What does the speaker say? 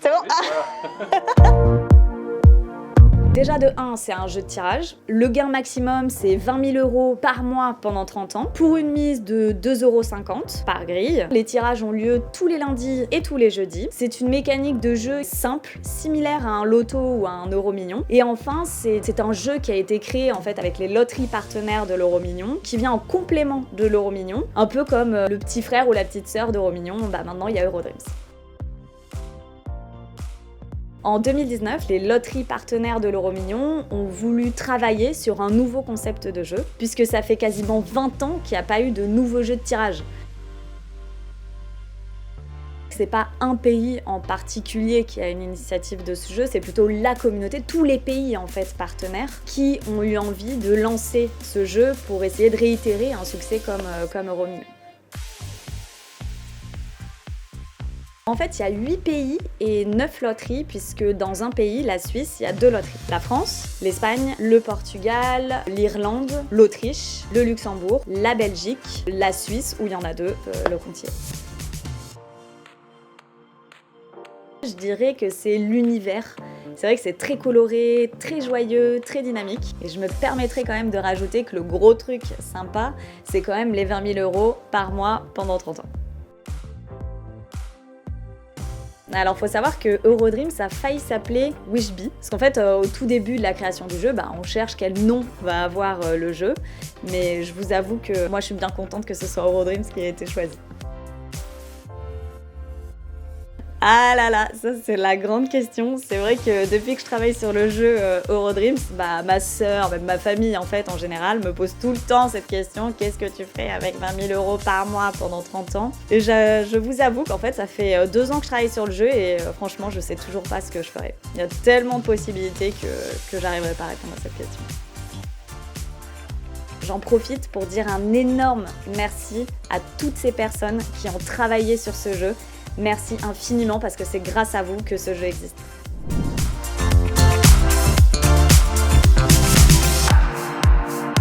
C'est bon? Déjà de 1, c'est un jeu de tirage. Le gain maximum, c'est 20 000 € par mois pendant 30 ans, pour une mise de 2,50 € par grille. Les tirages ont lieu tous les lundis et tous les jeudis. C'est une mécanique de jeu simple, similaire à un loto ou à un euro-million. Et enfin, c'est un jeu qui a été créé en fait avec les loteries partenaires de l'euro-million, qui vient en complément de l'euro-million, un peu comme le petit frère ou la petite sœur d'euro-million. Bah maintenant, il y a Eurodreams. En 2019, les loteries partenaires de l'euro-million ont voulu travailler sur un nouveau concept de jeu, puisque ça fait quasiment 20 ans qu'il n'y a pas eu de nouveau jeu de tirage. C'est pas un pays en particulier qui a une initiative de ce jeu, c'est plutôt la communauté, tous les pays en fait partenaires qui ont eu envie de lancer ce jeu pour essayer de réitérer un succès comme Euro-million. En fait, il y a 8 pays et 9 loteries, puisque dans un pays, la Suisse, il y a 2 loteries. La France, l'Espagne, le Portugal, l'Irlande, l'Autriche, le Luxembourg, la Belgique, la Suisse, où il y en a 2, le comptier. Je dirais que c'est l'univers. C'est vrai que c'est très coloré, très joyeux, très dynamique. Et je me permettrais quand même de rajouter que le gros truc sympa, c'est quand même les 20 000 € par mois pendant 30 ans. Alors faut savoir que Eurodreams a failli s'appeler Wishbee, parce qu'en fait au tout début de la création du jeu, on cherche quel nom va avoir le jeu, mais je vous avoue que moi je suis bien contente que ce soit Eurodreams qui a été choisi. Ah là là, ça c'est la grande question. C'est vrai que depuis que je travaille sur le jeu Eurodreams, ma sœur, même ma famille en fait en général, me pose tout le temps cette question: qu'est-ce que tu ferais avec 20 000 € par mois pendant 30 ans? Et je vous avoue qu'en fait ça fait 2 ans que je travaille sur le jeu et franchement je sais toujours pas ce que je ferais. Il y a tellement de possibilités que j'arriverai pas à répondre à cette question. J'en profite pour dire un énorme merci à toutes ces personnes qui ont travaillé sur ce jeu. Merci infiniment parce que c'est grâce à vous que ce jeu existe.